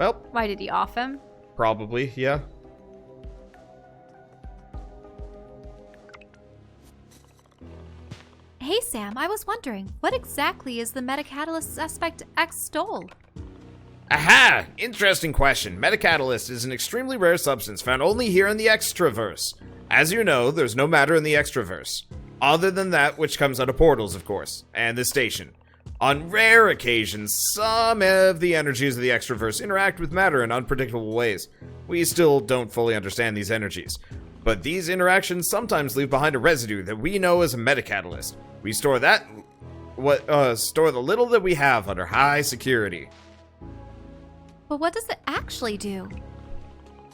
Well, Why did he off him? probably, yeah. Hey Sam, I was wondering, what exactly is the Metacatalyst Aspect X stole? Aha! Interesting question. Metacatalyst is an extremely rare substance found only here in the Extraverse. As you know, there's no matter in the Extraverse. Other than that which comes out of portals, of course, and the station. On rare occasions, some of the energies of the Extraverse interact with matter in unpredictable ways. We still don't fully understand these energies. But these interactions sometimes leave behind a residue that we know as a metacatalyst. We store store the little that we have under high security. But what does it actually do?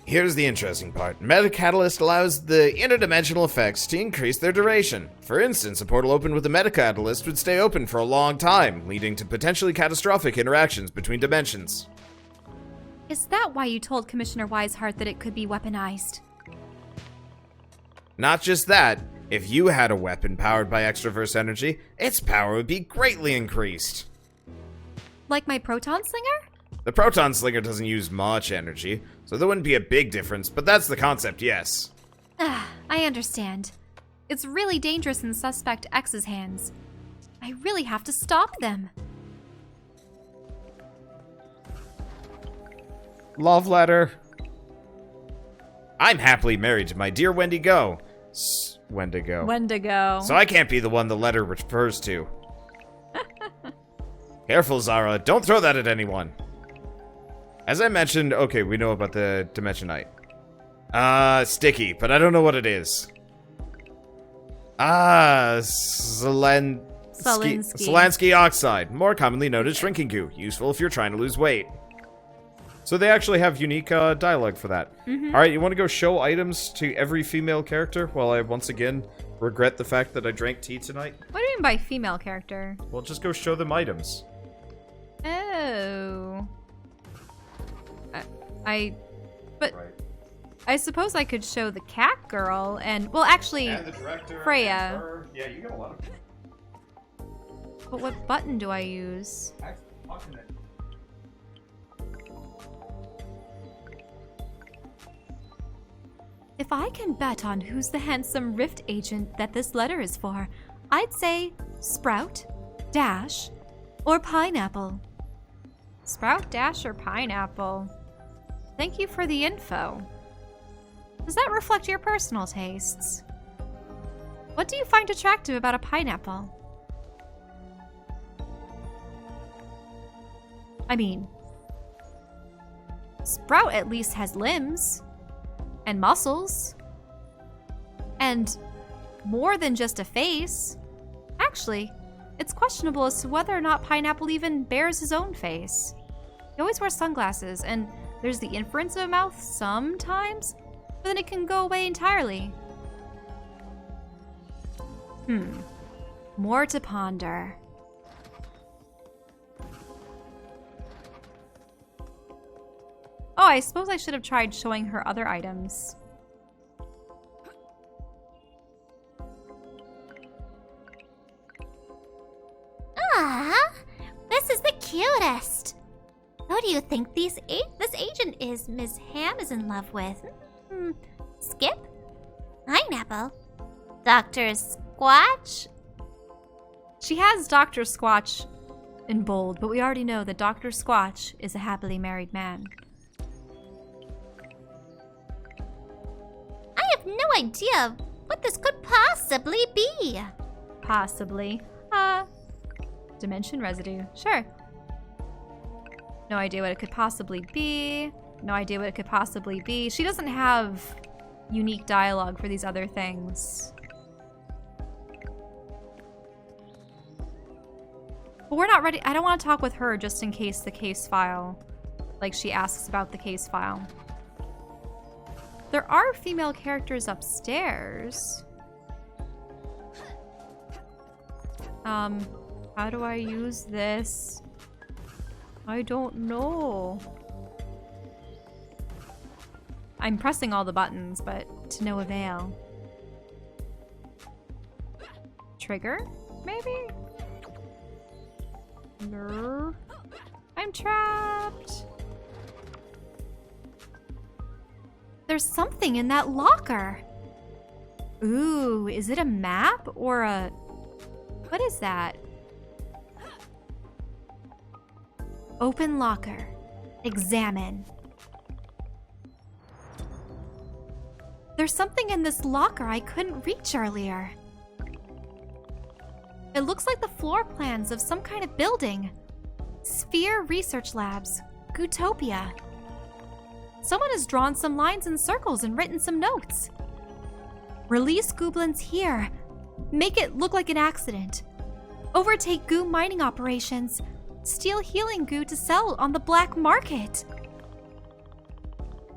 Here's the interesting part. Metacatalyst allows the interdimensional effects to increase their duration. For instance, a portal opened with a metacatalyst would stay open for a long time, leading to potentially catastrophic interactions between dimensions. Is that why you told Commissioner Wiseheart that it could be weaponized? Not just that, if you had a weapon powered by extraverse energy, its power would be greatly increased. Like my proton slinger? The proton slinger doesn't use much energy, so there wouldn't be a big difference, but that's the concept, yes. I understand. It's really dangerous in Suspect X's hands. I really have to stop them. Love letter. I'm happily married to my dear Wendigo. Wendigo. Wendigo. So I can't be the one the letter refers to. Careful, Zahra. Don't throw that at anyone. As I mentioned, okay, we know about the Dimensionite. Sticky, but I don't know what it is. Solansky oxide, more commonly known as shrinking goo, useful if you're trying to lose weight. So they actually have unique dialogue for that. Alright, you want to go show items to every female character while I once again regret the fact that I drank tea tonight? What do you mean by female character? Well, just go show them items. Oh. But Right. I suppose I could show the cat girl and, well, actually, And the director, Freya. and her. Yeah, you got a lot of... But what button do I use? If I can bet on who's the handsome Rift agent that this letter is for, I'd say Sprout, Dash, or Pineapple. Sprout, Dash, or Pineapple? Thank you for the info. Does that reflect your personal tastes? What do you find attractive about a pineapple? I mean, Sprout at least has limbs. And muscles. And more than just a face. Actually, it's questionable as to whether or not Pineapple even bears his own face. He always wears sunglasses, and there's the inference of a mouth sometimes, but then it can go away entirely. More to ponder. Oh, I suppose I should have tried showing her other items. Ah, this is the cutest. Who do you think this agent is Ms. Ham is in love with? Skip? Pineapple? Dr. Squatch? She has Dr. Squatch in bold, but we already know that Dr. Squatch is a happily married man. I have no idea what this could possibly be. Possibly. Dimension residue. Sure. No idea what it could possibly be. No idea what it could possibly be. She doesn't have unique dialogue for these other things. But we're not ready. I don't want to talk with her just in case the case file, like she asks about the case file. There are female characters upstairs. How do I use this? I don't know. I'm pressing all the buttons, but to no avail. Trigger? Maybe? No. I'm trapped. There's something in that locker. Ooh, is it a map or a... What is that? Open locker. Examine. There's something in this locker I couldn't reach earlier. It looks like the floor plans of some kind of building. Sphere Research Labs. Gootopia. Someone has drawn some lines and circles and written some notes. Release goblins here. Make it look like an accident. Overtake goo mining operations. Steal healing goo to sell on the black market.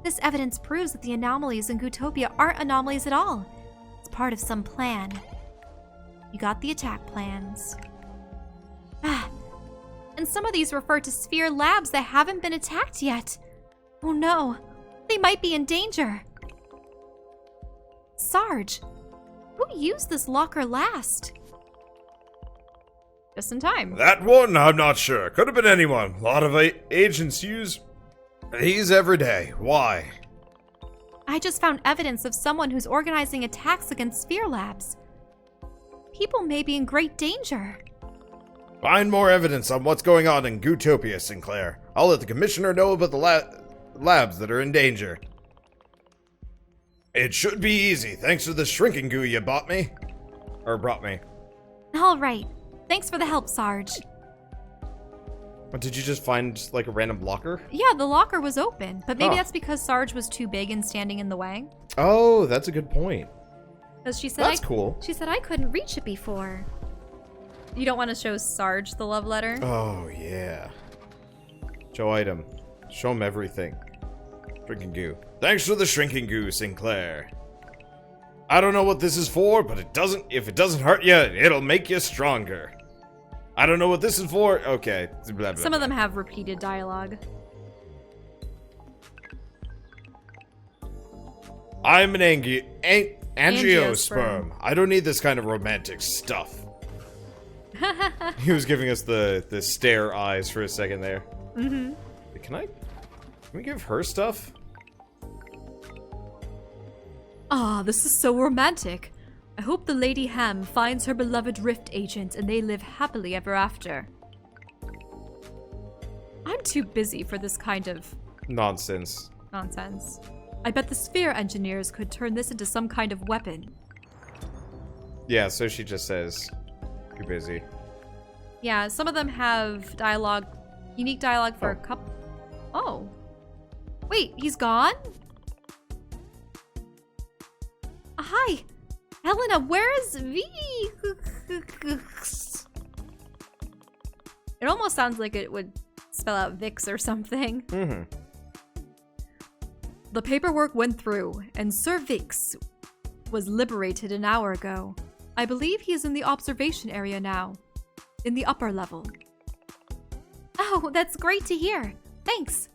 This evidence proves that the anomalies in Gootopia aren't anomalies at all. It's part of some plan. You got the attack plans. And some of these refer to Sphere labs that haven't been attacked yet. Oh no, they might be in danger. Sarge, who used this locker last? Just in time. That one, I'm not sure. Could have been anyone. A lot of agents use these every day. Why? I just found evidence of someone who's organizing attacks against Sphere labs. People may be in great danger. Find more evidence on what's going on in Gootopia, Sinclair. I'll let the commissioner know about the labs that are in danger. It should be easy, thanks to the shrinking goo you bought me. Or brought me. All right. Thanks for the help, Sarge. What, did you just find, like, a random locker? Yeah, the locker was open, but maybe Oh. that's because Sarge was too big and standing in the way. Oh, that's a good point. Because she said That's cool. She said I couldn't reach it before. You don't want to show Sarge the love letter? Oh, yeah. Show item. Show him everything. Shrinking goo. Thanks for the shrinking goo, Sinclair. I don't know what this is for, but if it doesn't hurt you, it'll make you stronger. I don't know what this is for. Okay. Blah, blah, Some of blah. them have repeated dialogue. I'm an angiosperm. Angiosperm. I don't need this kind of romantic stuff. He was giving us the stare eyes for a second there. Mm-hmm. Can we give her stuff? Ah, this is so romantic. I hope the Lady Ham finds her beloved Rift agent and they live happily ever after. I'm too busy for this kind of Nonsense. Nonsense. I bet the Sphere engineers could turn this into some kind of weapon. Yeah, so she just says, you're busy. Yeah, some of them have dialogue, unique dialogue for a couple. Oh. Wait, he's gone? Hi. Helena, where is V? It almost sounds like it would spell out Vix or something. Mm-hmm. The paperwork went through, and Sir Vix was liberated an hour ago. I believe he is in the observation area now, in the upper level. Oh, that's great to hear. Thanks.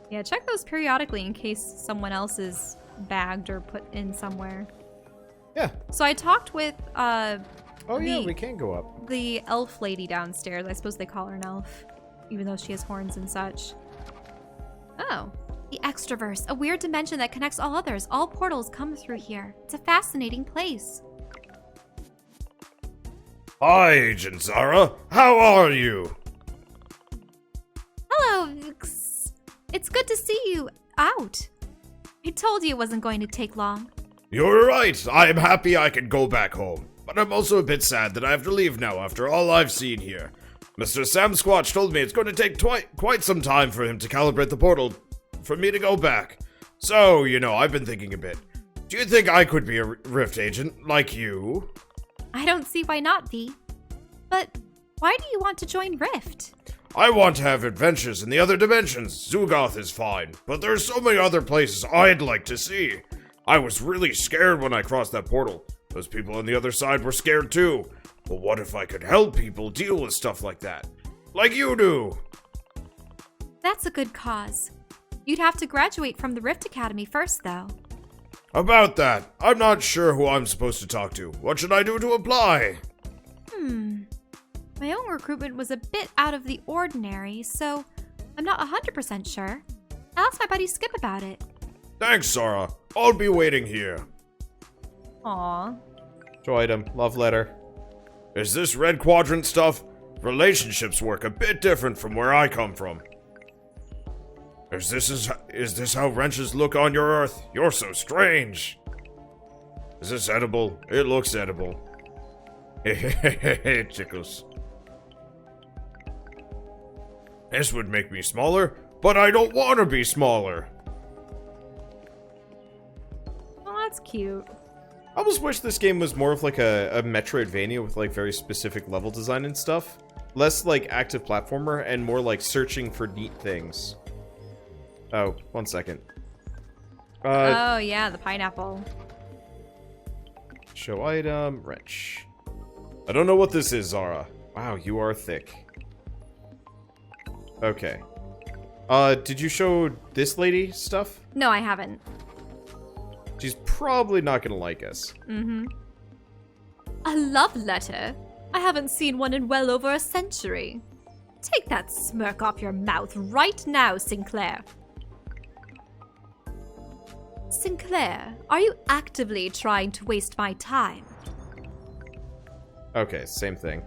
Yeah, check those periodically in case someone else is bagged or put in somewhere. Yeah. So I talked with Oh, yeah, The- we can go up. the elf lady downstairs. I suppose they call her an elf, even though she has horns and such. Oh. The Extraverse, a weird dimension that connects all others. All portals come through here. It's a fascinating place. Hi, Agent Zahra. How are you? Hello, Vix. It's good to see you out. I told you it wasn't going to take long. You're right. I'm happy I can go back home. But I'm also a bit sad that I have to leave now after all I've seen here. Mr. Sam Squatch told me it's going to take quite some time for him to calibrate the portal for me to go back. So, I've been thinking a bit. Do you think I could be a Rift agent like you? I don't see why not, V. But why do you want to join Rift? I want to have adventures in the other dimensions. Zugoth is fine, but there's so many other places I'd like to see. I was really scared when I crossed that portal. Those people on the other side were scared too. But what if I could help people deal with stuff like that? Like you do. That's a good cause. You'd have to graduate from the Rift Academy first, though. About that, I'm not sure who I'm supposed to talk to. What should I do to apply? My own recruitment was a bit out of the ordinary, so I'm not 100% sure. I'll ask my buddy Skip about it. Thanks, Zahra. I'll be waiting here. Aw. Show item. Love letter. Is this red quadrant stuff? Relationships work a bit different from where I come from. Is this how wrenches look on your Earth? You're so strange. Is this edible? It looks edible. Hehehehe, tickles. This would make me smaller, but I don't want to be smaller. Oh, that's cute. I almost wish this game was more of like a Metroidvania with like very specific level design and stuff. Less like active platformer and more like searching for neat things. Oh, 1 second. Oh, yeah, the pineapple. Show item, wrench. I don't know what this is, Zahra. Wow, you are thick. Okay. Did you show this lady stuff? No, I haven't. She's probably not gonna like us. Mm-hmm. A love letter? I haven't seen one in well over a century. Take that smirk off your mouth right now, Sinclair. Sinclair, are you actively trying to waste my time? Okay, same thing.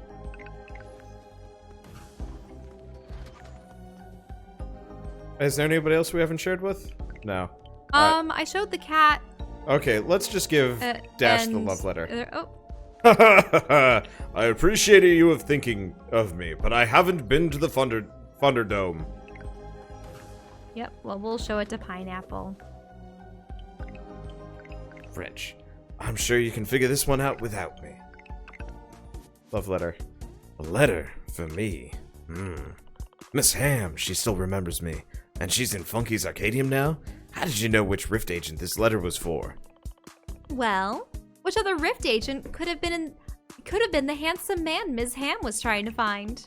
Is there anybody else we haven't shared with? No. I showed the cat. Okay, let's just give Dash the and- love letter. Oh, I appreciated you of thinking of me, but I haven't been to the Thunderdome. yep. Well, we'll show it to Pineapple. French. I'm sure you can figure this one out without me. Love letter. A letter for me. Miss Ham, she still remembers me. And she's in Funky's Arcadium now? How did you know which Rift agent this letter was for? Well, Which other Rift agent could have been the handsome man Ms. Ham was trying to find?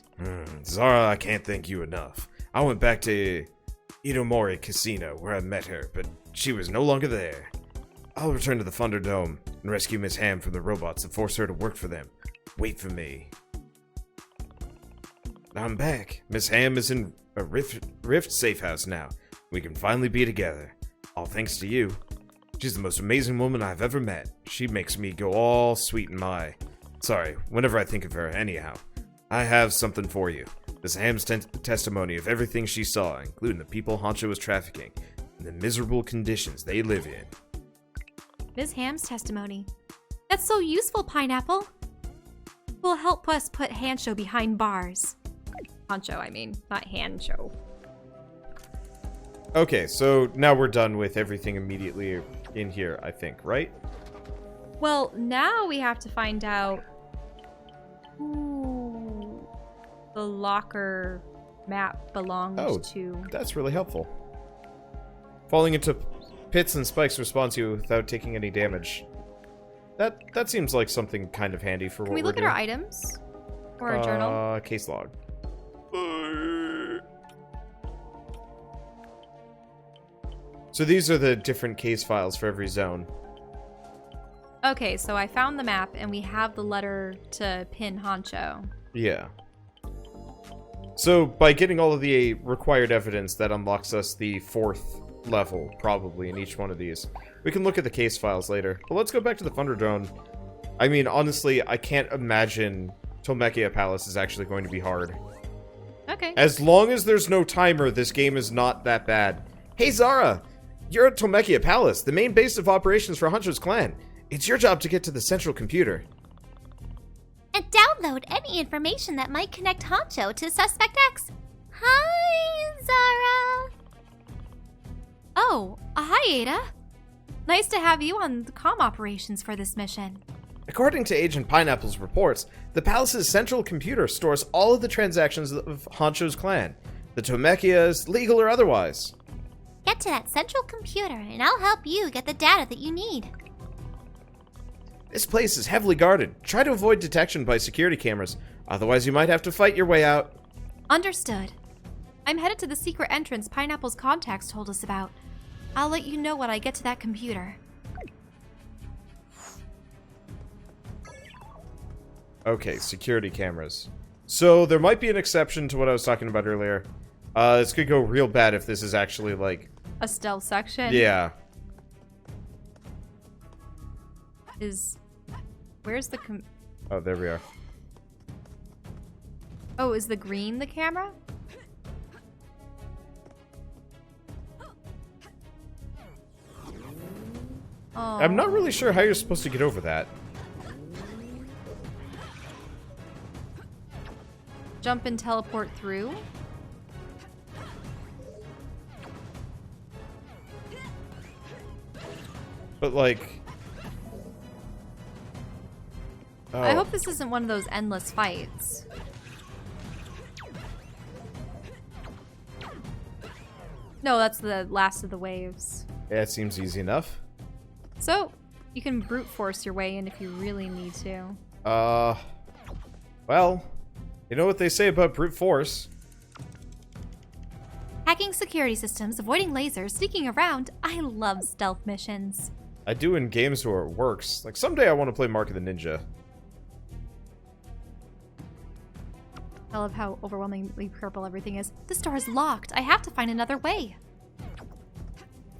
Zahra, I can't thank you enough. I went back to Itomori Casino where I met her, but she was no longer there. I'll return to the Thunderdome and rescue Miss Ham from the robots and force her to work for them. Wait for me. I'm back. Miss Ham is in a Rift safe house now. We can finally be together. All thanks to you. She's the most amazing woman I've ever met. She makes me go all sweet in my... Sorry, whenever I think of her, anyhow. I have something for you. Miss Ham's testimony of everything she saw, including the people Honcho was trafficking, and the miserable conditions they live in. Ms. Ham's testimony. That's so useful, Pineapple. Will help us put Hancho behind bars. Honcho, I mean, not Hancho. Okay, so now we're done with everything immediately in here, I think, right? Well, now we have to find out who the locker map belonged to. That's really helpful. Falling into pits and spikes responds you without taking any damage. That seems like something kind of handy for Can what we we're look at doing. our items? Or our journal? Case log. So these are the different case files for every zone. Okay, so I found the map and we have the letter to pin Honcho. Yeah. So by getting all of the required evidence, that unlocks us the 4th level, probably, in each one of these. We can look at the case files later. But let's go back to the Thunderdome. I mean, honestly, I can't imagine Tomechia Palace is actually going to be hard. Okay. As long as there's no timer, this game is not that bad. Hey, Zahra! You're at Tomechia Palace, the main base of operations for Honcho's clan. It's your job to get to the central computer. And download any information that might connect Honcho to Suspect X. Hi, Zahra. Oh, hi, Ada. Nice to have you on the comm operations for this mission. According to Agent Pineapple's reports, the palace's central computer stores all of the transactions of Honcho's clan. The Tomechias, legal or otherwise. Get to that central computer and I'll help you get the data that you need. This place is heavily guarded. Try to avoid detection by security cameras, otherwise you might have to fight your way out. Understood. I'm headed to the secret entrance Pineapple's contacts told us about. I'll let you know when I get to that computer. Okay, security cameras. So there might be an exception to what I was talking about earlier. This could go real bad if this is actually, like... A stealth section? Yeah. Where's the Oh, there we are. Oh, is the green the camera? Oh. I'm not really sure how you're supposed to get over that. Jump and teleport through? But, like... Oh. I hope this isn't one of those endless fights. No, that's the last of the waves. Yeah, it seems easy enough. So, you can brute force your way in if you really need to. Well, you know what they say about brute force. Hacking security systems, avoiding lasers, sneaking around. I love stealth missions. I do in games where it works. Like, someday I want to play Mark of the Ninja. I love how overwhelmingly purple everything is. This door is locked. I have to find another way.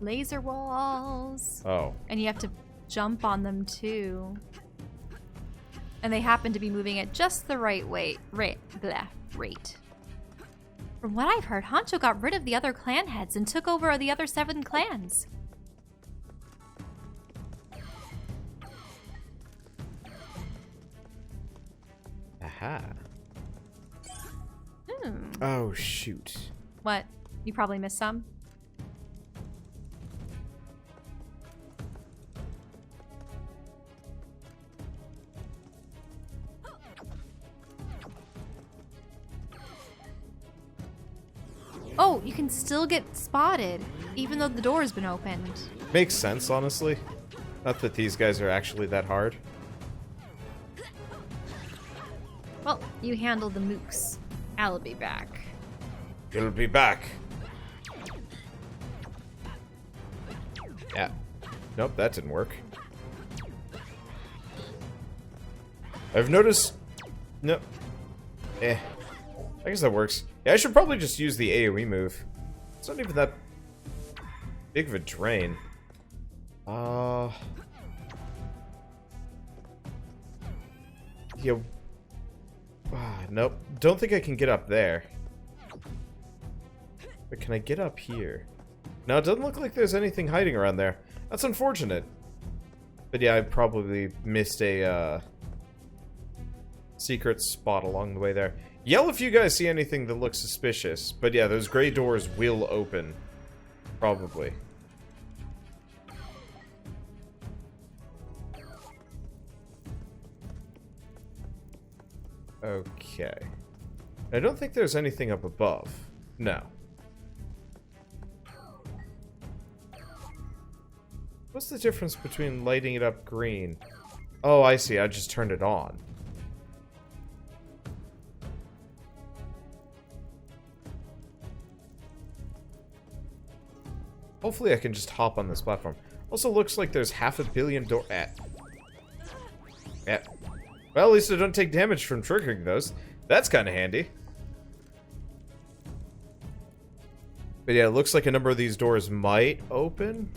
Laser walls. Oh. And you have to jump on them too. And they happen to be moving at just the right way. Rate. From what I've heard, Honcho got rid of the other clan heads and took over the other 7 clans. Aha. Hmm. Oh, shoot. What? You probably missed some? Oh, you can still get spotted, even though the door's been opened. Makes sense, honestly. Not that these guys are actually that hard. Well, you handled the mooks. I'll be back. You'll be back. Yeah. Nope, that didn't work. I've noticed... Nope. I guess that works. Yeah, I should probably just use the AoE move. It's not even that big of a drain. Yeah. Nope. Don't think I can get up there. But can I get up here? No, it doesn't look like there's anything hiding around there. That's unfortunate. But yeah, I probably missed a secret spot along the way there. Yell if you guys see anything that looks suspicious. But yeah, those gray doors will open. Probably. Okay. I don't think there's anything up above. No. What's the difference between lighting it up green? Oh, I see. I just turned it on. Hopefully I can just hop on this platform. Also looks like there's 500 million door... Well, at least I don't take damage from triggering those. That's kind of handy. But yeah, it looks like a number of these doors might open.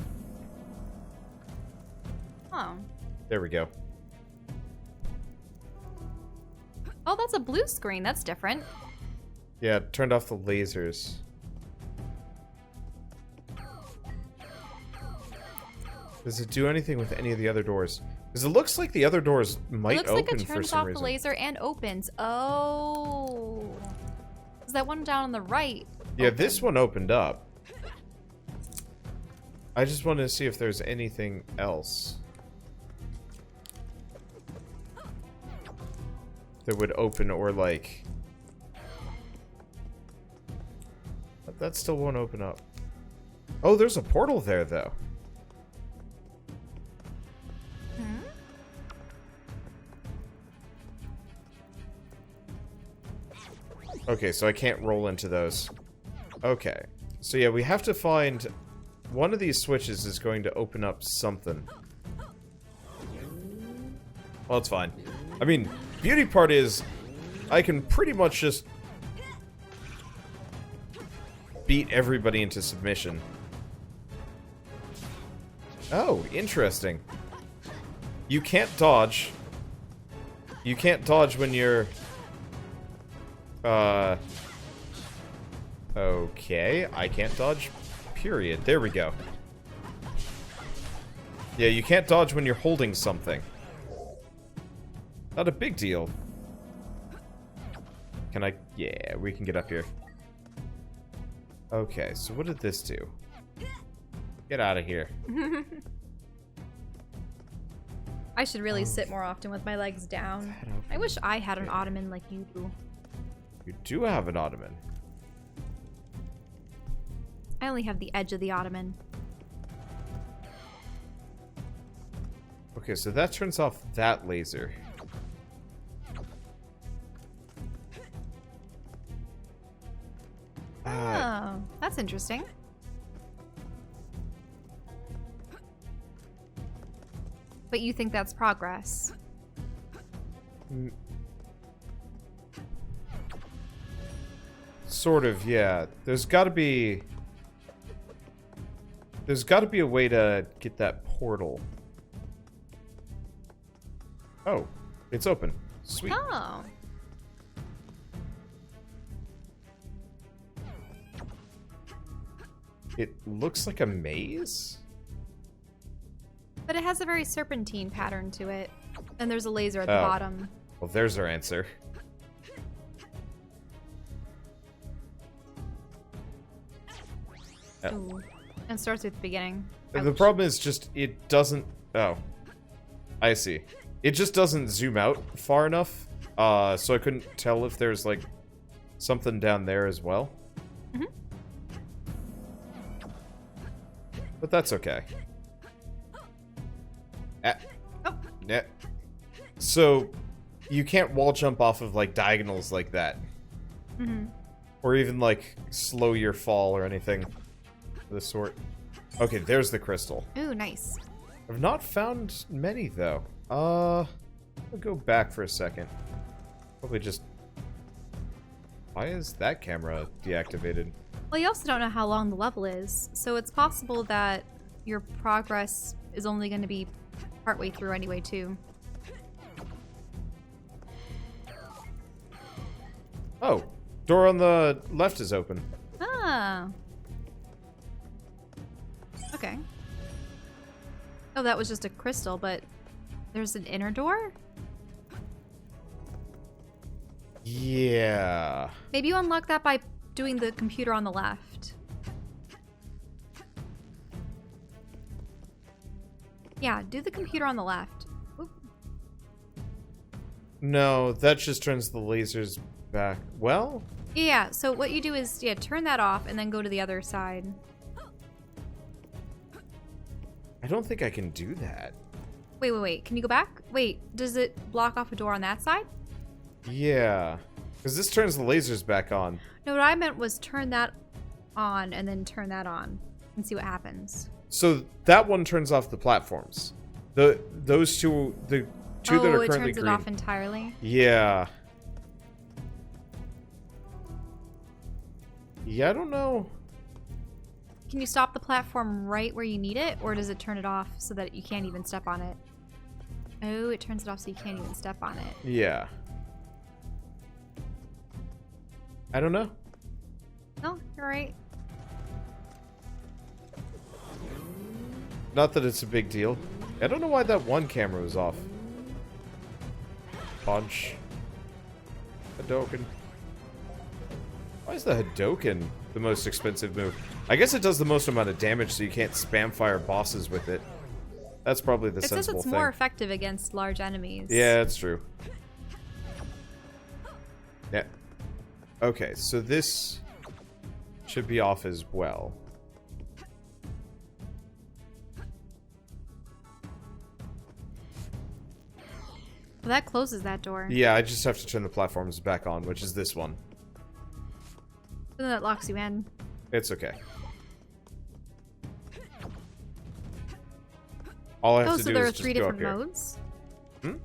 Oh. There we go. Oh, that's a blue screen. That's different. Yeah, turned off the lasers. Does it do anything with any of the other doors? Because it looks like the other doors might open for some reason. It looks like it turns off the laser and opens. Oh. Is that one down on the right? Yeah, this one opened up. I just wanted to see if there's anything else that would open or like... But that still won't open up. Oh, there's a portal there though. Okay, so I can't roll into those. Okay. So yeah, we have to find... One of these switches is going to open up something. Well, it's fine. I mean, beauty part is... I can pretty much just... beat everybody into submission. Oh, interesting. You can't dodge. You can't dodge when you're... Okay, I can't dodge. Period. There we go. Yeah, you can't dodge when you're holding something. Not a big deal. Can I... Yeah, we can get up here. Okay, so what did this do? Get out of here. I should really sit more often with my legs down. I wish I had an ottoman like you do. You do have an ottoman. I only have the edge of the ottoman. Okay, so that turns off that laser. Oh, that's interesting. But you think that's progress? Sort of, yeah. There's gotta be a way to get that portal. Oh, it's open. Sweet. Oh. It looks like a maze? But it has a very serpentine pattern to it. And there's a laser at the Oh. bottom. Well, there's our answer. Oh. Ooh. And it starts at the beginning. The Ouch. problem is just it doesn't... Oh. I see. It just doesn't zoom out far enough. So I couldn't tell if there's, like, something down there as well. Mhm. But that's okay. Oh. Yeah. So, you can't wall jump off of, like, diagonals like that. Mm-hmm. Or even, like, slow your fall or anything of the sort. Okay, there's the crystal. Ooh, nice. I've not found many, though. I'll go back for a second. Probably just... Why is that camera deactivated? Well, you also don't know how long the level is, so it's possible that your progress is only going to be partway through anyway, too. Oh, door on the left is open. Ah. Okay. Oh, that was just a crystal, but there's an inner door? Yeah. Maybe you unlock that by doing the computer on the left. Yeah, do the computer on the left. Oop. No, that just turns the lasers back. Well, Yeah, so what you do is, yeah, turn that off and then go to the other side. I don't think I can do that. Wait. Can you go back? Wait, does it block off a door on that side? Yeah. Because this turns the lasers back on. No, what I meant was turn that on and then turn that on and see what happens. So that one turns off the platforms. Those two, the two that are it currently turns green. it off entirely? Yeah. Yeah, I don't know. Can you stop the platform right where you need it, or does it turn it off so that you can't even step on it? Oh, it turns it off so you can't even step on it. Yeah. I don't know. No, you're right. Not that it's a big deal. I don't know why that one camera was off. Punch. Hadoken. Why is the Hadoken the most expensive move? I guess it does the most amount of damage, so you can't spam fire bosses with it. That's probably the It says sensible it's thing. more effective against large enemies. Yeah, that's true. Yeah. Okay, so this should be off as well. Well, that closes that door. Yeah, I just have to turn the platforms back on, which is this one. And then that locks you in. It's okay. All I have Oh, to so do there is are just 3 go different up here. modes? Hmm?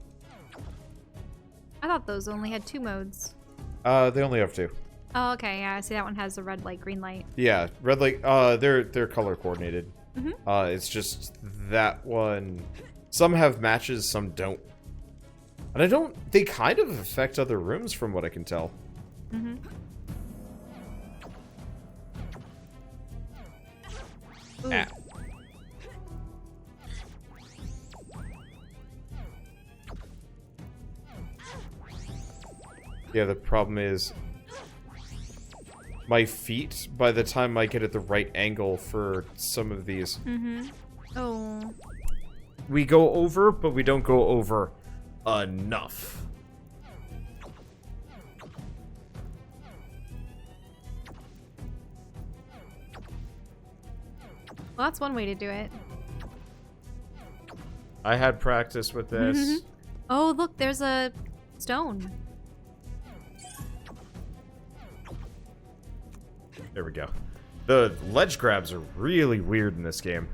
I thought those only had 2 modes. They only have 2. Oh, okay, yeah, I see that one has a red light, green light. Yeah, red light. They're color coordinated. It's just that one. Some have matches, some don't. And I don't. They kind of affect other rooms, from what I can tell. Ah. Yeah, the problem is my feet, by the time I get at the right angle for some of these. Oh. We go over, but we don't go over enough. Well, that's one way to do it. I had practice with this. Oh, look, there's a stone. There we go. The ledge grabs are really weird in this game.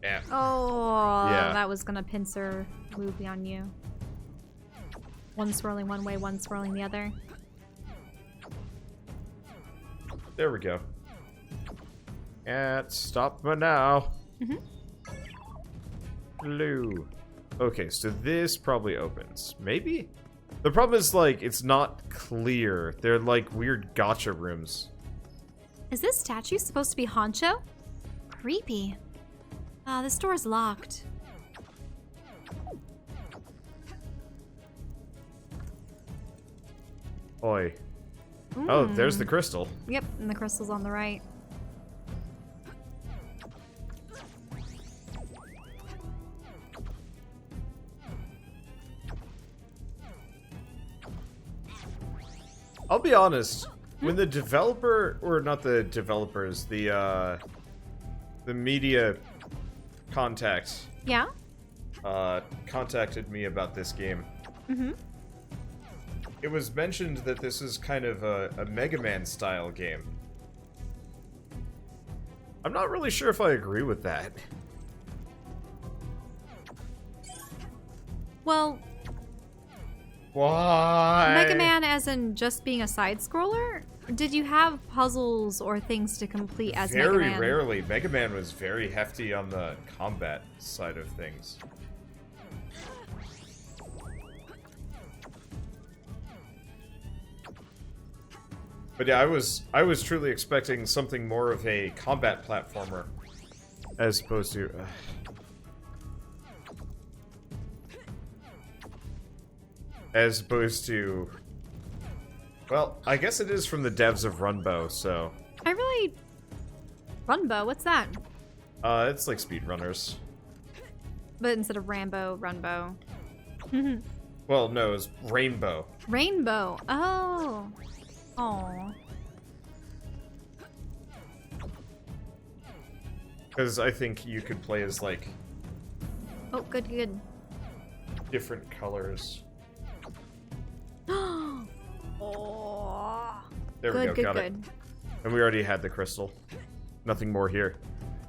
Yeah. Oh, Yeah. that was gonna pincer movie on you. One swirling one way, one swirling the other. There we go. And stop for now. Blue. Okay, so this probably opens. Maybe? The problem is, like, it's not clear. They're like weird gotcha rooms. Is this statue supposed to be Honcho? Creepy. Ah, this door is locked. Oi. Oh, there's the crystal. Yep, and the crystal's on the right. I'll be honest. When the developer, or not the developers, the media contact, Yeah? contacted me about this game. It was mentioned that this is kind of a Mega Man style game. I'm not really sure if I agree with that. Well, Why? Mega Man as in just being a side-scroller? Did you have puzzles or things to complete as Mega Man? Very rarely. Mega Man was very hefty on the combat side of things. But yeah, I was truly expecting something more of a combat platformer, as opposed to. As opposed to. Well, I guess it is from the devs of Runbow, so. I really... Runbow, what's that? It's like speedrunners. But instead of Rambo, Runbow. Well, no, it's Rainbow. Rainbow. Oh. Oh. Because I think you could play as, like, Oh, good, good. different colors. Oh. There we Good, go, good, got it. good. And we already had the crystal. Nothing more here.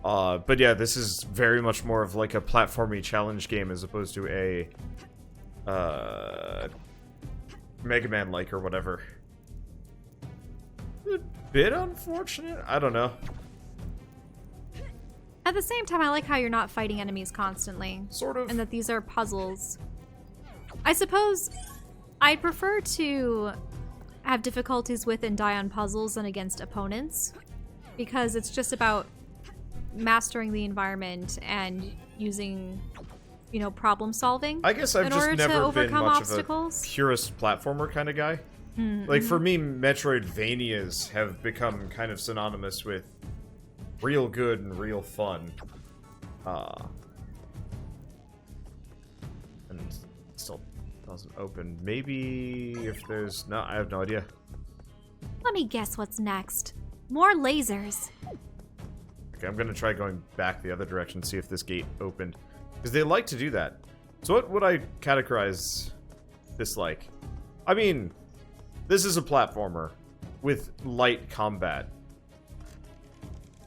But yeah, this is very much more of like a platformy challenge game as opposed to a Mega Man-like or whatever. A bit unfortunate? I don't know. At the same time, I like how you're not fighting enemies constantly. Sort of. And that these are puzzles. I suppose I'd prefer to have difficulties with and die on puzzles than against opponents. Because it's just about mastering the environment and using, you know, problem solving. I guess I've in just order never to been overcome much obstacles. of a purist platformer kind of guy. Like, for me, Metroidvanias have become kind of synonymous with real good and real fun. And it still doesn't open. Maybe if there's... No, I have no idea. Let me guess what's next. More lasers. Okay, I'm gonna try going back the other direction, see if this gate opened. Because they like to do that. So what would I categorize this like? I mean, this is a platformer with light combat.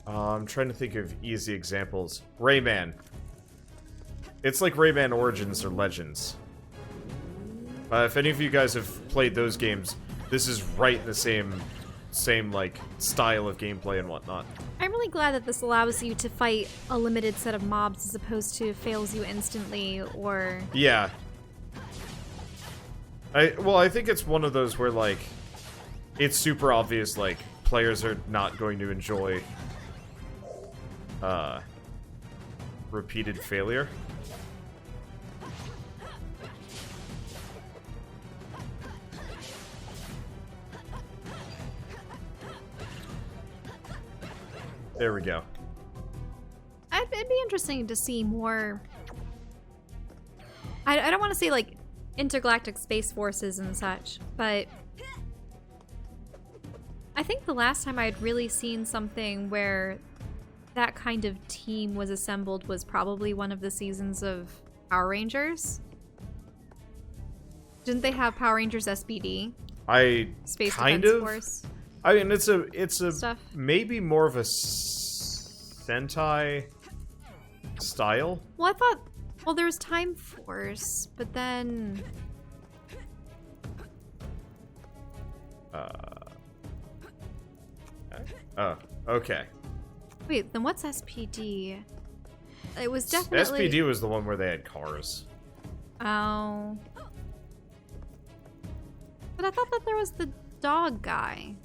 I'm trying to think of easy examples. Rayman. It's like Rayman Origins or Legends. If any of you guys have played those games, this is right in the same like style of gameplay and whatnot. I'm really glad that this allows you to fight a limited set of mobs as opposed to fails you instantly or... Yeah. I think it's one of those where, like, it's super obvious, like, players are not going to enjoy repeated failure. There we go. It'd be interesting to see more... I don't want to say, like, intergalactic space forces and such, but... I think the last time I'd really seen something where that kind of team was assembled was probably one of the seasons of Power Rangers. Didn't they have Power Rangers SBD? Space Defense Force? I mean, it's a Stuff. maybe more of a Sentai style. Well, I thought... Well, there's Time Force, but then... Oh, okay. Wait, then what's SPD? It was definitely... SPD was the one where they had cars. Oh. But I thought that there was the dog guy.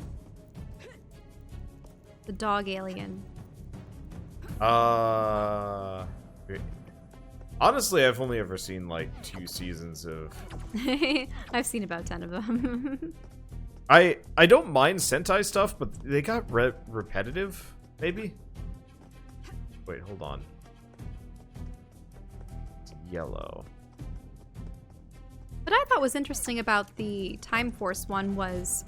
The dog alien. Honestly, I've only ever seen like 2 seasons of... I've seen about 10 of them. I don't mind Sentai stuff, but they got repetitive, maybe? Wait, hold on. It's yellow. What I thought was interesting about the Time Force one was...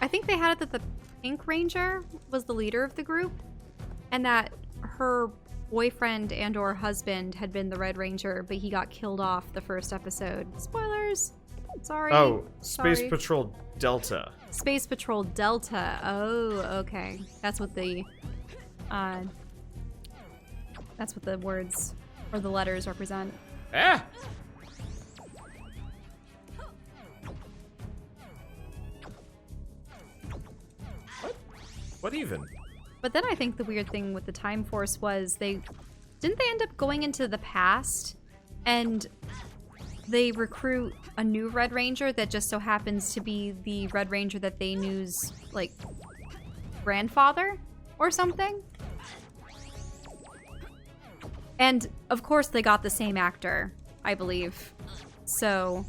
I think they had it that the Pink Ranger was the leader of the group, and that her boyfriend and or husband had been the Red Ranger, but he got killed off the first episode. Spoilers! Sorry. Oh, Space Sorry. Patrol Delta. Space Patrol Delta. Oh, okay. That's what the words or the letters represent. Ah! What even? But then I think the weird thing with the Time Force was didn't they end up going into the past and they recruit a new Red Ranger that just so happens to be the Red Ranger that they knew's, like, grandfather or something? And, of course, they got the same actor, I believe. So,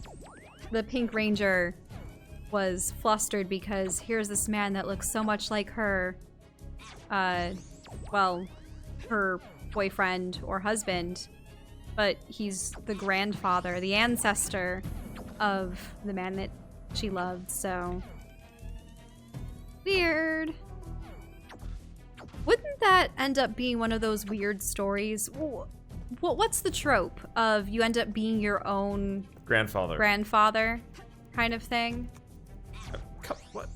the Pink Ranger was flustered because here's this man that looks so much like her, well, her boyfriend or husband, but he's the grandfather, the ancestor of the man that she loved, so... Weird. Wouldn't that end up being one of those weird stories? What's the trope of you end up being your own Grandfather kind of thing? What?